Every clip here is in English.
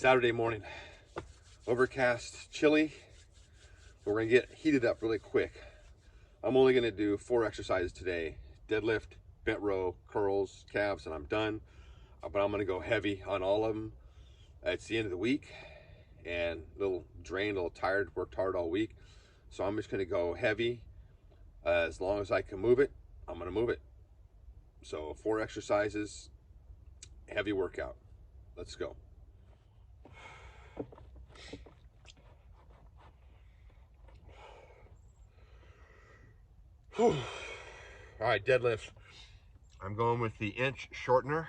Saturday morning, overcast, chilly. We're gonna get heated up really quick. I'm only gonna do 4 exercises today: deadlift, bent row, curls, calves, and I'm done. But I'm gonna go heavy on all of them. It's the end of the week and a little drained, a little tired, worked hard all week. So I'm just gonna go heavy. As long as I can move it, I'm gonna move it. So 4 exercises, heavy workout. Let's go. Whew. All right, deadlift. I'm going with the inch shortener.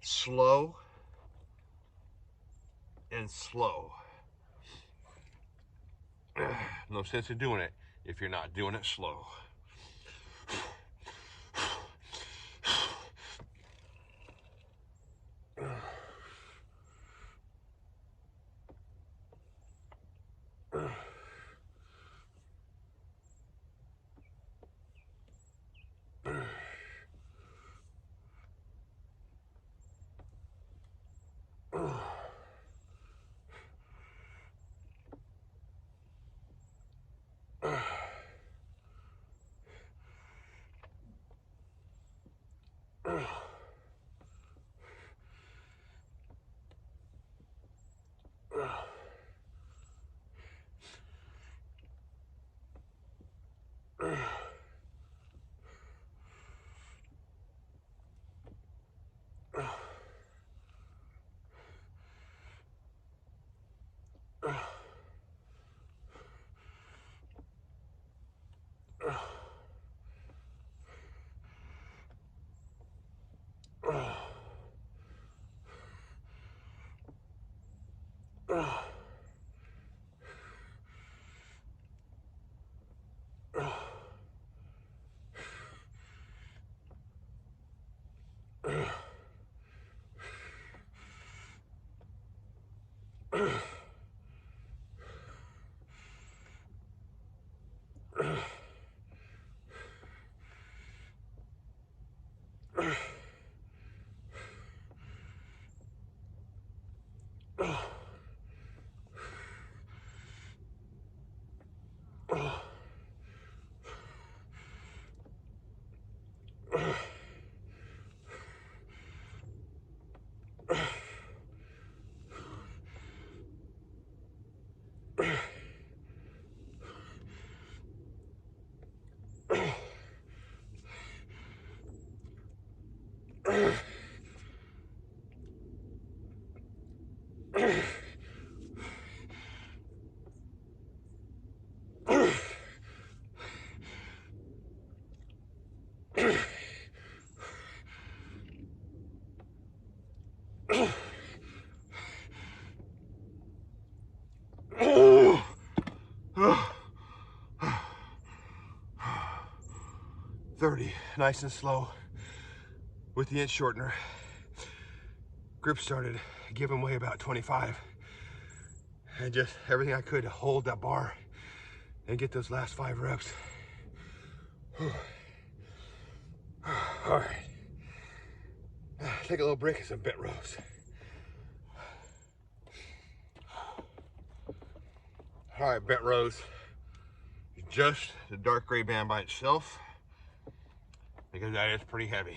Slow and slow. No sense in doing it if you're not doing it slow. $30, nice and slow with the inch shortener. Grip started giving way about 25. And just everything I could to hold that bar and get those last 5 reps. All right. Take a little break and some bent rows. All right, bent rows. Just the dark gray band by itself, because that is pretty heavy.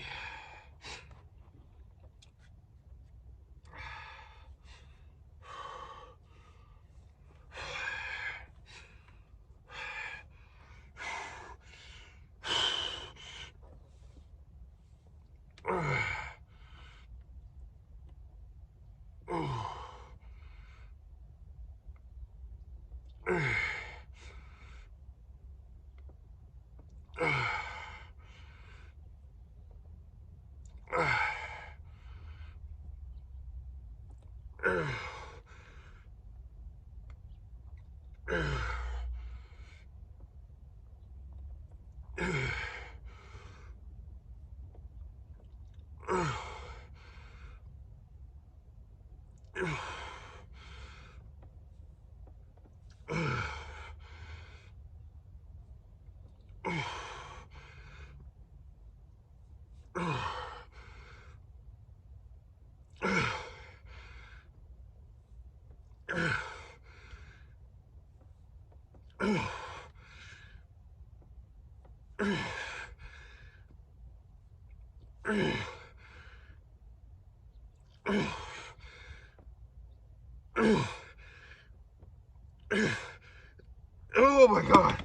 Oh my God.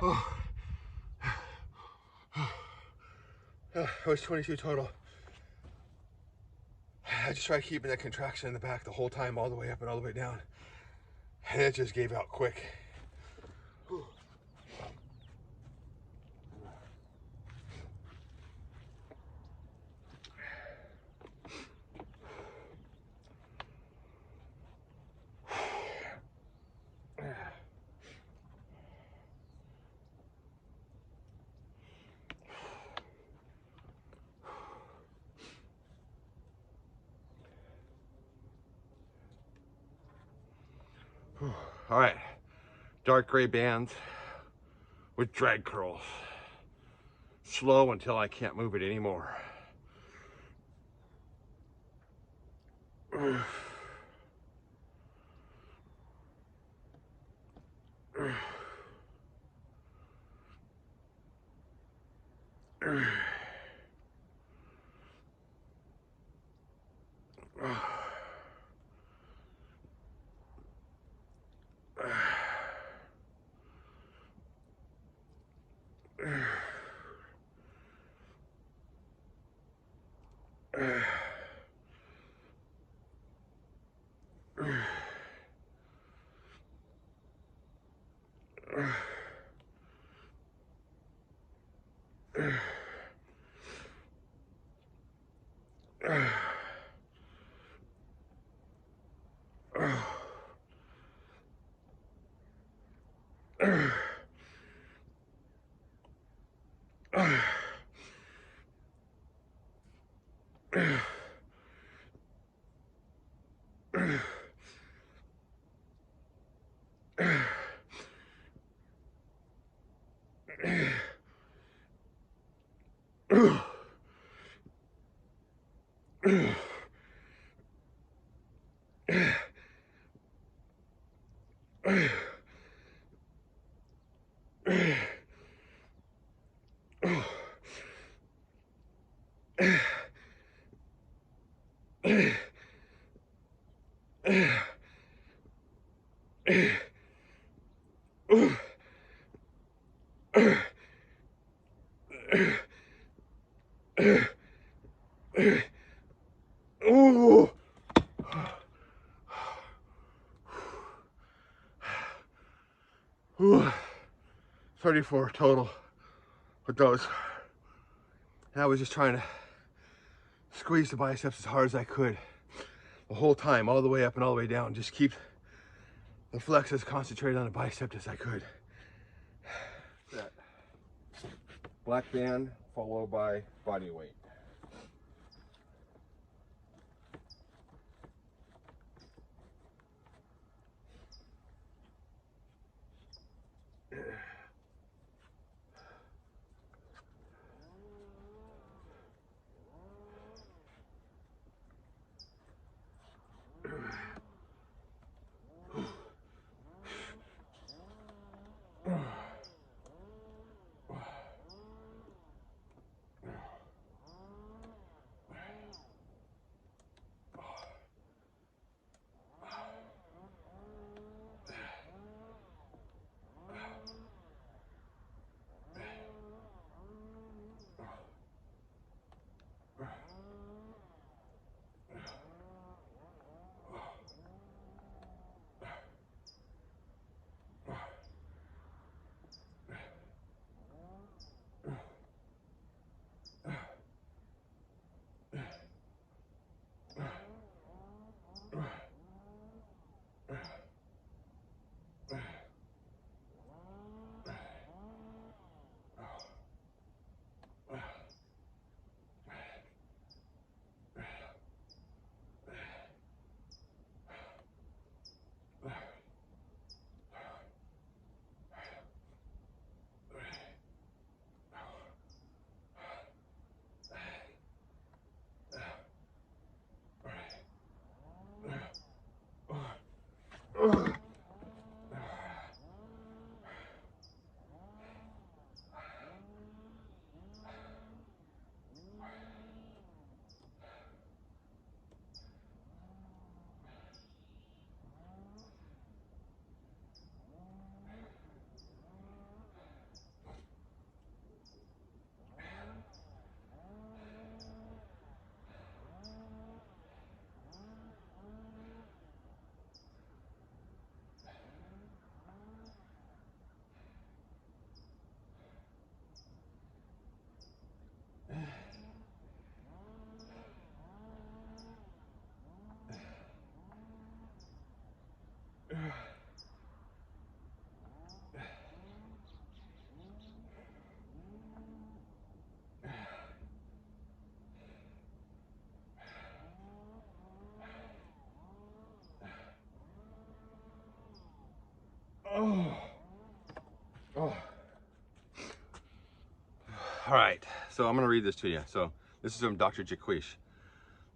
Oh. That was 22 total. I just tried keeping that contraction in the back the whole time, all the way up and all the way down. And it just gave out quick. All right, dark gray bands with drag curls. Slow until I can't move it anymore. Ooh. 34 total with those. And I was just trying to squeeze the biceps as hard as I could the whole time, all the way up and all the way down. Just keep the flex as concentrated on the bicep as I could. That black band followed by body weight. All right, so I'm gonna read this to you. So this is from Dr. Jaquish.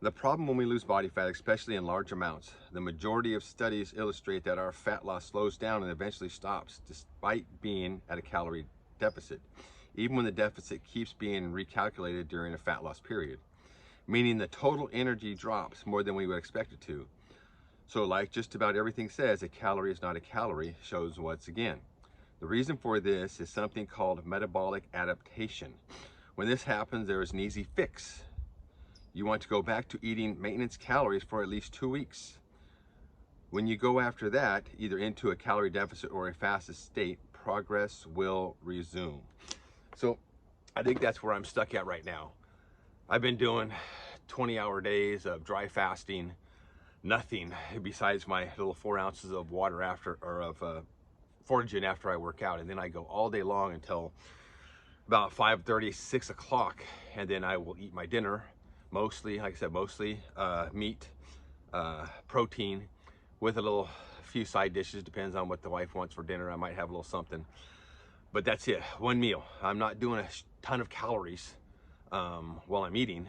The problem when we lose body fat, especially in large amounts, the majority of studies illustrate that our fat loss slows down and eventually stops despite being at a calorie deficit, even when the deficit keeps being recalculated during a fat loss period, meaning the total energy drops more than we would expect it to. So like just about everything says, a calorie is not a calorie shows once again. The reason for this is something called metabolic adaptation. When this happens, there is an easy fix. You want to go back to eating maintenance calories for at least 2 weeks. When you go after that, either into a calorie deficit or a fasted state, progress will resume. So I think that's where I'm stuck at right now. I've been doing 20-hour days of dry fasting, nothing besides my little 4 ounces of water after, or of foraging after I work out. And then I go all day long until about 5:30, 6 o'clock. And then I will eat my dinner. Mostly, like I said, mostly meat, protein, with a few side dishes. Depends on what the wife wants for dinner. I might have a little something, but that's it. One meal. I'm not doing a ton of calories while I'm eating,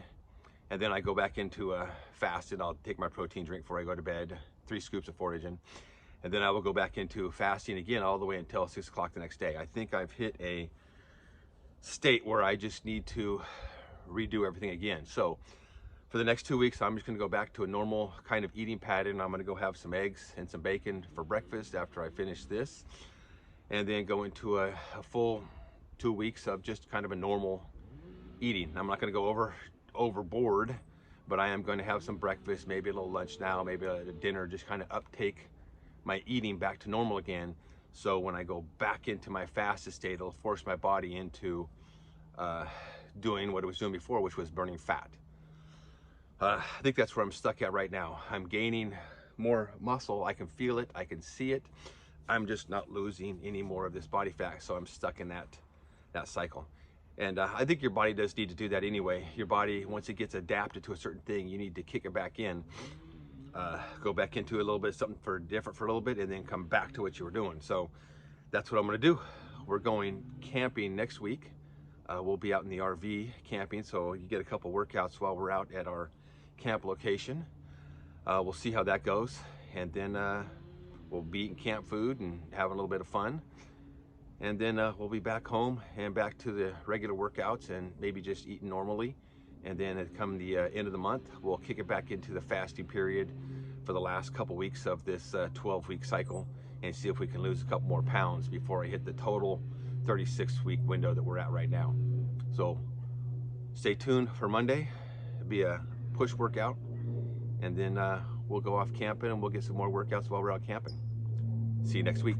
and then I go back into a fast, and I'll take my protein drink before I go to bed, 3 scoops of foraging, and then I will go back into fasting again all the way until 6 o'clock the next day. I think I've hit a state where I just need to redo everything again. So for the next 2 weeks, I'm just gonna go back to a normal kind of eating pattern. I'm gonna go have some eggs and some bacon for breakfast after I finish this, and then go into a full 2 weeks of just kind of a normal eating. I'm not gonna go overboard, but I am going to have some breakfast, maybe a little lunch now, maybe a dinner, just kind of uptake my eating back to normal again. So when I go back into my fasted state, it'll force my body into doing what it was doing before, which was burning fat. I think that's where I'm stuck at right now. I'm gaining more muscle. I can feel it. I can see it. I'm just not losing any more of this body fat. So I'm stuck in that cycle. And I think your body does need to do that anyway. Your body, once it gets adapted to a certain thing, you need to kick it back in, go back into a little bit, something different for a little bit, and then come back to what you were doing. So that's what I'm gonna do. We're going camping next week. We'll be out in the RV camping, so you get a couple workouts while we're out at our camp location. We'll see how that goes, and then we'll be eating camp food and having a little bit of fun, and then we'll be back home and back to the regular workouts and maybe just eating normally. And then at come the end of the month, we'll kick it back into the fasting period for the last couple weeks of this 12-week cycle, and see if we can lose a couple more pounds before I hit the total 36-week window that we're at right now. So stay tuned for Monday. It'll be a push workout, and then we'll go off camping and we'll get some more workouts while we're out camping. See you next week.